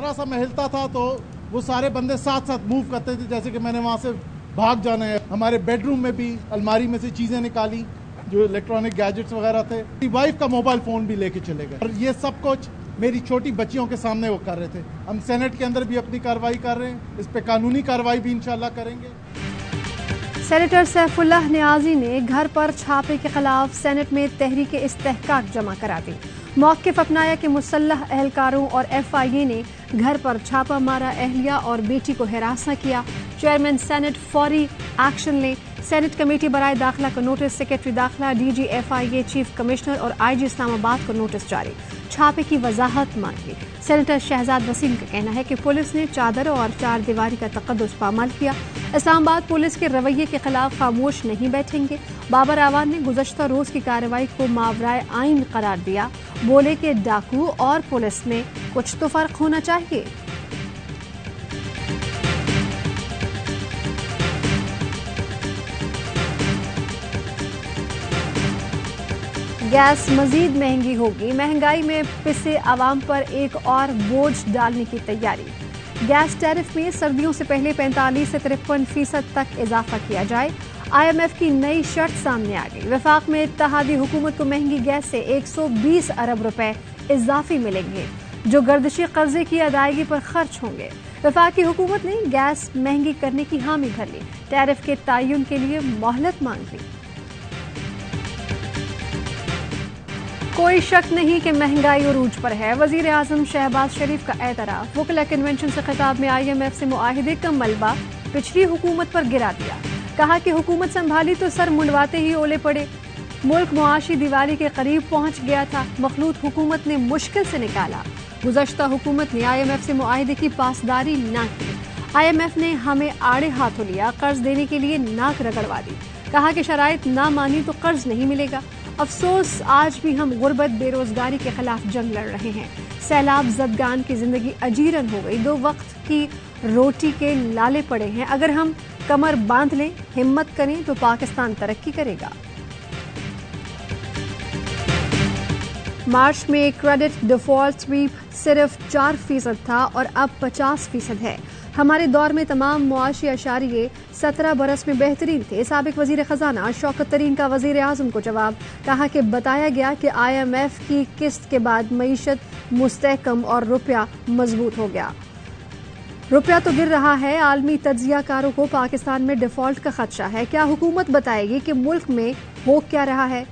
ذرا سا میں ہلتا تھا تو وہ سارے بندے ساتھ ساتھ موو کرتے تھے جیسے کہ میں نے وہاں سے بھاگ جانا ہے. ہمارے بیڈ روم میں بھی الماری میں سے چیزیں نکالی جو الیکٹرانک گیجٹس وغیرہ تھے. وائف کا موبائل فون بھی لے کے چلے گئے, اور یہ سب کچھ میری چھوٹی بچیوں کے سامنے وہ کر رہے تھے. ہم سینٹ کے اندر بھی اپنی کارروائی کر رہے ہیں, اس پہ قانونی کارروائی بھی انشاءاللہ کریں گے. سینیٹر سیف اللہ نیازی نے گھر پر چھاپے کے خلاف سینٹ میں تحریک استحقاق جمع کرا دی. موقف اپنایا کہ مسلح اہلکاروں اور ایف آئی اے نے گھر پر چھاپا مارا, اہلیہ اور بیٹی کو ہراساں کیا. چیئرمین سینٹ فوری ایکشن لیں. سینٹ کمیٹی برائے داخلہ کو نوٹس, سیکرٹری داخلہ, ڈی جی ایف آئی اے, چیف کمشنر اور آئی جی اسلام آباد کو نوٹس جاری. چھاپے کی وضاحت مانگی. سینیٹر شہزاد وسیم کا کہنا ہے کہ پولیس نے چادر اور چار دیواری کا تقدس پامال کیا. اسلام آباد پولیس کے رویے کے خلاف خاموش نہیں بیٹھیں گے. بابر اعوان نے گزشتہ روز کی کارروائی کو ماورائے آئین قرار دیا. بولے کہ ڈاکو اور پولیس میں کچھ تو فرق ہونا چاہیے. گیس مزید مہنگی ہوگی, مہنگائی میں پسے عوام پر ایک اور بوجھ ڈالنے کی تیاری. گیس ٹیرف میں سردیوں سے پہلے 45 سے 53% تک اضافہ کیا جائے. آئی ایم ایف کی نئی شرط سامنے آ گئی. وفاق میں اتحادی حکومت کو مہنگی گیس سے 120 ارب روپے اضافی ملیں گے جو گردشی قرضے کی ادائیگی پر خرچ ہوں گے. وفاقی حکومت نے گیس مہنگی کرنے کی حامی بھر لی. ٹیرف کے تعین کے لیے مہلت مانگ لی. کوئی شک نہیں کہ مہنگائی عروج پر ہے. وزیر اعظم شہباز شریف کا اعتراف. وکلا کنونشن سے خطاب میں آئی ایم ایف سے معاہدے کا ملبہ پچھلی حکومت پر گرا دیا. کہا کہ حکومت سنبھالی تو سر منڈواتے ہی اولے پڑے. ملک معاشی دیوالی کے قریب پہنچ گیا تھا, مخلوط حکومت نے مشکل سے نکالا. گزشتہ حکومت نے آئی ایم ایف سے معاہدے کی پاسداری نہ کی. آئی ایم ایف نے ہمیں آڑے ہاتھوں لیا, قرض دینے کے لیے ناک رگڑوا دی. کہا کہ شرائط نہ مانی تو قرض نہیں ملے گا. افسوس آج بھی ہم غربت بے روزگاری کے خلاف جنگ لڑ رہے ہیں. سیلاب زدگان کی زندگی اجیرن ہو گئی. 2 وقت کی روٹی کے لالے پڑے ہیں. اگر ہم کمر باندھ لیں, ہمت کریں تو پاکستان ترقی کرے گا. مارچ میں کریڈٹ ڈیفالٹ سویپ صرف 4% تھا اور اب 50% ہے. ہمارے دور میں تمام معاشی اشاریے 17 برس میں بہترین تھے. سابق وزیر خزانہ شوکت ترین کا وزیر اعظم کو جواب. کہا کہ بتایا گیا کہ آئی ایم ایف کی قسط کے بعد معیشت مستحکم اور روپیہ مضبوط ہو گیا. روپیہ تو گر رہا ہے. عالمی تجزیہ کاروں کو پاکستان میں ڈیفالٹ کا خدشہ ہے. کیا حکومت بتائے گی کہ ملک میں ہو کیا رہا ہے؟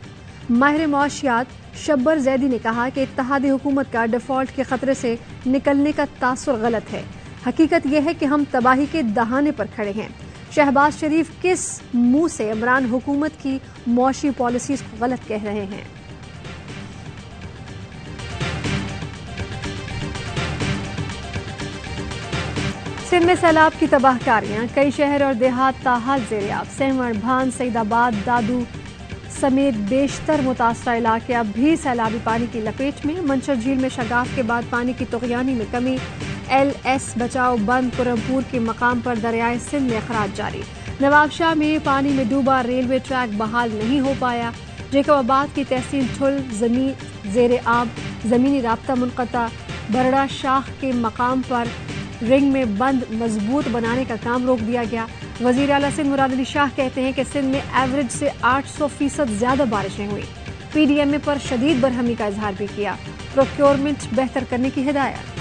ماہر معاشیات شبر زیدی نے کہا کہ اتحادی حکومت کا ڈیفالٹ کے خطرے سے نکلنے کا تاثر غلط ہے. حقیقت یہ ہے کہ ہم تباہی کے دہانے پر کھڑے ہیں. شہباز شریف کس منہ سے عمران حکومت کی معاشی پالیسیز کو غلط کہہ رہے ہیں؟ سندھ میں سیلاب کی تباہ کاریاں. کئی شہر اور دیہات تاحال زیر آب. سہوڑ, بھان, سعید آباد, دادو سمیت بیشتر متاثرہ علاقے اب بھی سیلابی پانی کی لپیٹ میں. منچر جھیل میں شگاف کے بعد پانی کی طغیانی میں کمی. ایل ایس بچاؤ بند پورمپور کے مقام پر دریائے سندھ میں اخراج جاری. نواب شاہ میں پانی میں ڈوبا ریلوے ٹریک بحال نہیں ہو پایا. جیکب آباد کی تحصیل ٹھل زمین زیر آب, زمینی رابطہ منقطع. برڑا شاخ کے مقام پر رنگ میں بند مضبوط بنانے کا کام روک دیا گیا. وزیر اعلیٰ سندھ مراد علی شاہ کہتے ہیں کہ سندھ میں ایوریج سے 800% زیادہ بارشیں ہوئی. پی ڈی ایم اے پر شدید برہمی کا اظہار بھی کیا. پروکیورمنٹ بہتر کرنے کی ہدایت.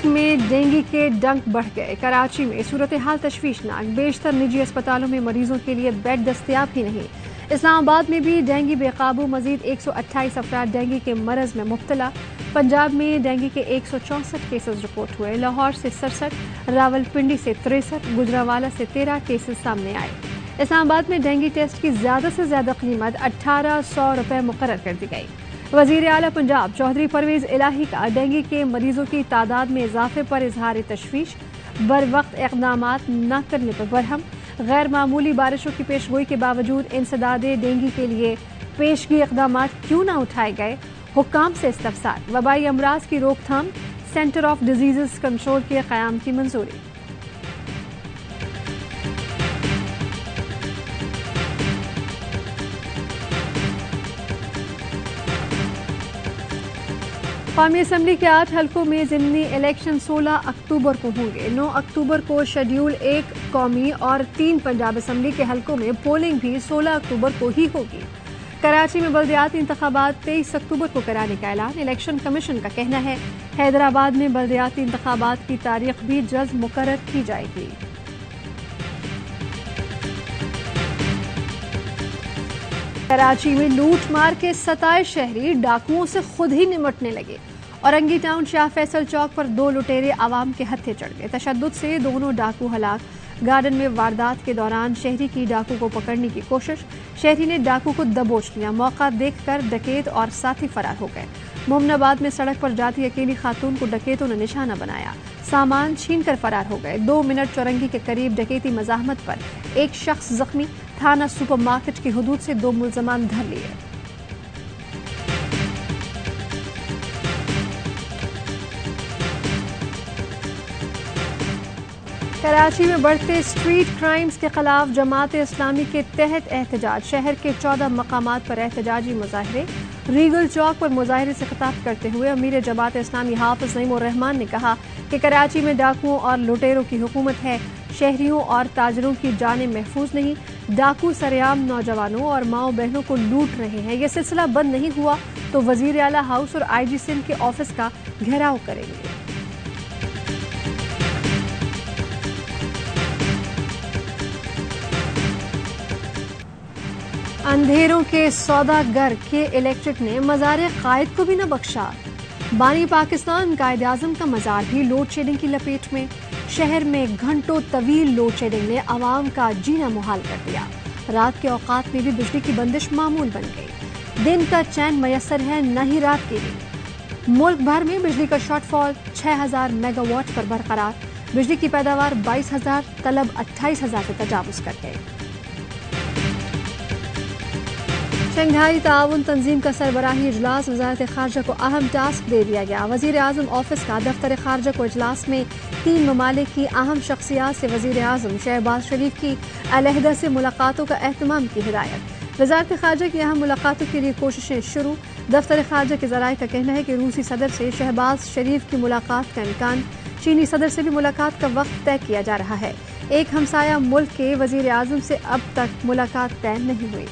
میں ڈینگی کے ڈنک بڑھ گئے. کراچی میں صورتحال تشویشناک. بیشتر نجی اسپتالوں میں مریضوں کے لیے بیڈ دستیاب ہی نہیں. اسلام آباد میں بھی ڈینگی بے قابو. مزید 128 افراد ڈینگی کے مرض میں مبتلا. پنجاب میں ڈینگی کے 164 کیسز رپورٹ ہوئے. لاہور سے 67, راول پنڈی سے 63, گجرانوالہ سے 13 کیسز سامنے آئے. اسلام آباد میں ڈینگی ٹیسٹ کی زیادہ سے زیادہ قیمت 1800 روپے مقرر کر دی گئی. وزیر اعلیٰ پنجاب چودھری پرویز الہی کا ڈینگی کے مریضوں کی تعداد میں اضافے پر اظہار تشویش. بر وقت اقدامات نہ کرنے پر برہم. غیر معمولی بارشوں کی پیشگوئی کے باوجود انسداد ڈینگی کے لیے پیشگی اقدامات کیوں نہ اٹھائے گئے؟ حکام سے استفسار. وبائی امراض کی روک تھام. سینٹر آف ڈیزیزز کنٹرول کے قیام کی منظوری. قومی اسمبلی کے 8 حلقوں میں ضمنی الیکشن 16 اکتوبر کو ہوں گے. 9 اکتوبر کو شیڈیول 1 قومی اور 3 پنجاب اسمبلی کے حلقوں میں پولنگ بھی 16 اکتوبر کو ہی ہوگی. کراچی میں بلدیاتی انتخابات 23 اکتوبر کو کرانے کا اعلان. الیکشن کمیشن کا کہنا ہے حیدرآباد میں بلدیاتی انتخابات کی تاریخ بھی جلد مقرر کی جائے گی. کراچی میں لوٹ مار کے 27 شہری ڈاکوؤں سے خود ہی نمٹنے لگے. اورنگی ٹاؤن شاہ فیصل چوک پر 2 لٹیرے عوام کے ہتھے چڑھ گئے. تشدد سے دونوں ڈاکو ہلاک. گارڈن میں واردات کے دوران شہری کی ڈاکو کو پکڑنے کی کوشش. شہری نے ڈاکو کو دبوچ لیا. موقع دیکھ کر ڈکیت اور ساتھی فرار ہو گئے. مومن آباد میں سڑک پر جاتی اکیلی خاتون کو ڈکیتوں نے نشانہ بنایا. سامان چھین کر فرار ہو گئے. 2 منٹ چورنگی کے قریب ڈکیتی مزاحمت پر ایک شخص زخمی. تھانہ سپر مارکیٹ کی حدود سے 2 ملزمان دھر لیے. کراچی میں بڑھتے اسٹریٹ کرائمز کے خلاف جماعت اسلامی کے تحت احتجاج. شہر کے 14 مقامات پر احتجاجی مظاہرے. ریگل چوک پر مظاہرے سے خطاب کرتے ہوئے امیر جماعت اسلامی حافظ نعیم الرحمان نے کہا کہ کراچی میں ڈاکوؤں اور لٹیروں کی حکومت ہے. شہریوں اور تاجروں کی جانیں محفوظ نہیں. ڈاکو سرعام نوجوانوں اور ماؤں بہنوں کو لوٹ رہے ہیں. یہ سلسلہ بند نہیں ہوا تو وزیر اعلیٰ ہاؤس اور آئی جی سندھ کے آفس کا گھیراؤ کریں گے. اندھیروں کے سوداگر کے الیکٹرک نے مزار قائد کو بھی نہ بخشا. بانی پاکستان قائد اعظم کا مزار بھی لوڈ شیڈنگ کی لپیٹ میں. شہر میں گھنٹوں طویل لوڈ شیڈنگ نے عوام کا جینا محال کر دیا. رات کے اوقات میں بھی بجلی کی بندش معمول بن گئی. دن کا چین میسر ہے نہ ہی رات کے لیے. ملک بھر میں بجلی کا شارٹ فال 6000 میگا واٹ پر برقرار. بجلی کی پیداوار 22000، طلب 28000 سے تجاوز کر گئے. شنگھائی تعاون تنظیم کا سربراہی اجلاس. وزارت خارجہ کو اہم ٹاسک دے دیا گیا. وزیر اعظم آفس کا دفتر خارجہ کو اجلاس میں 3 ممالک کی اہم شخصیات سے وزیر اعظم شہباز شریف کی علیحدہ سے ملاقاتوں کا اہتمام کی ہدایت. وزارت خارجہ کی اہم ملاقاتوں کے لیے کوششیں شروع. دفتر خارجہ کے ذرائع کا کہنا ہے کہ روسی صدر سے شہباز شریف کی ملاقات کا امکان. چینی صدر سے بھی ملاقات کا وقت طے کیا جا رہا ہے. ایک ہمسایہ ملک کے وزیر اعظم سے اب تک ملاقات طے نہیں ہوئی.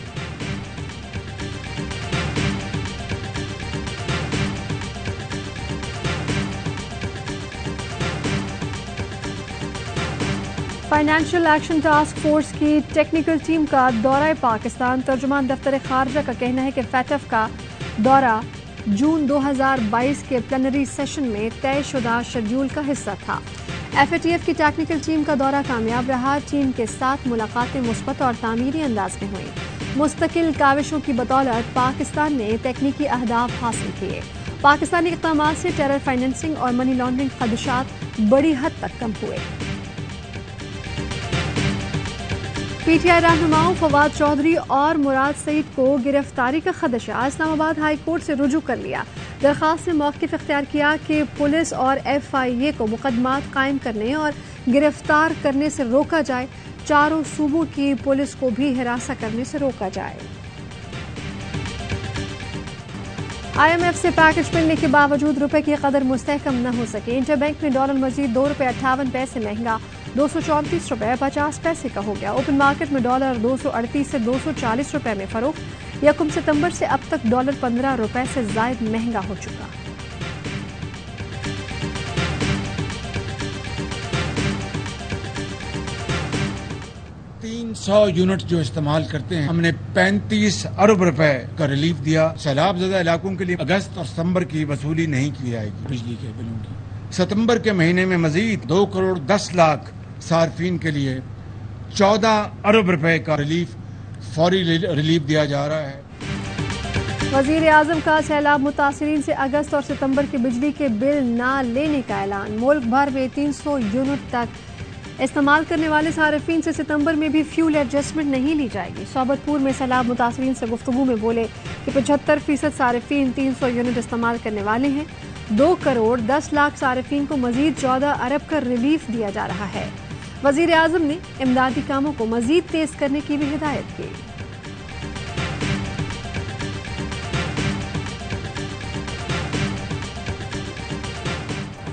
فائنینشیل ایکشن ٹاسک فورس کی ٹیکنیکل ٹیم کا دورہ پاکستان. ترجمان دفتر خارجہ کا کہنا ہے کہ فیٹف کا دورہ جون 2022 کے پلینری سیشن میں طے شدہ شیڈول کا حصہ تھا. ایف اے ٹی ایف کی ٹیکنیکل ٹیم کا دورہ کامیاب رہا. ٹیم کے ساتھ ملاقاتیں مثبت اور تعمیری انداز میں ہوئیں. مستقل کاوشوں کی بدولت پاکستان نے تکنیکی اہداف حاصل کیے. پاکستانی اقدامات سے ٹیرر فائنینسنگ اور منی لانڈرنگ خدشات بڑی حد تک کم ہوئے. پی ٹی آئی رہنماؤں فواد چودھری اور مراد سعید کو گرفتاری کا خدشہ. اسلام آباد ہائی کورٹ سے رجوع کر لیا. درخواست سے موقف اختیار کیا کہ پولیس اور ایف آئی اے کو مقدمات قائم کرنے اور گرفتار کرنے سے روکا جائے. چاروں صوبوں کی پولیس کو بھی ہراساں کرنے سے روکا جائے. آئی ایم ایف سے پیکج ملنے کے باوجود روپے کی قدر مستحکم نہ ہو سکے. انٹر بینک میں ڈالر مزید ₹2.58 مہنگا 234 روپے 50 پیسے کا ہو گیا. اوپن مارکیٹ میں ڈالر 238 سے 240 روپے میں فروخت. 1 ستمبر سے اب تک ڈالر 15 روپے سے زائد مہنگا ہو چکا. یونٹ جو استعمال کرتے ہیں ہم نے 35 ارب روپے کا ریلیف دیا. سیلاب زدہ علاقوں کے لیے اگست اور ستمبر کی وصولی نہیں کی جائے گی بجلی کے بلوں کی. ستمبر کے مہینے میں مزید 2 کروڑ 10 لاکھ صارفین کے لیے 14 ارب روپے کا ریلیف فوری ریلیف دیا جا رہا ہے. وزیر اعظم کا سیلاب متاثرین سے اگست اور ستمبر کے بجلی کے بل نہ لینے کا اعلان. ملک بھر میں 300 یونٹ تک استعمال کرنے والے صارفین سے ستمبر میں بھی فیول ایڈجسٹمنٹ نہیں لی جائے گی. صوبت پور میں سیلاب متاثرین سے گفتگو میں بولے کہ 75% صارفین 300 یونٹ استعمال کرنے والے ہیں. 2 کروڑ 10 لاکھ صارفین کو مزید 14 ارب کا ریلیف دیا جا رہا ہے. وزیر اعظم نے امدادی کاموں کو مزید تیز کرنے کی بھی ہدایت کی.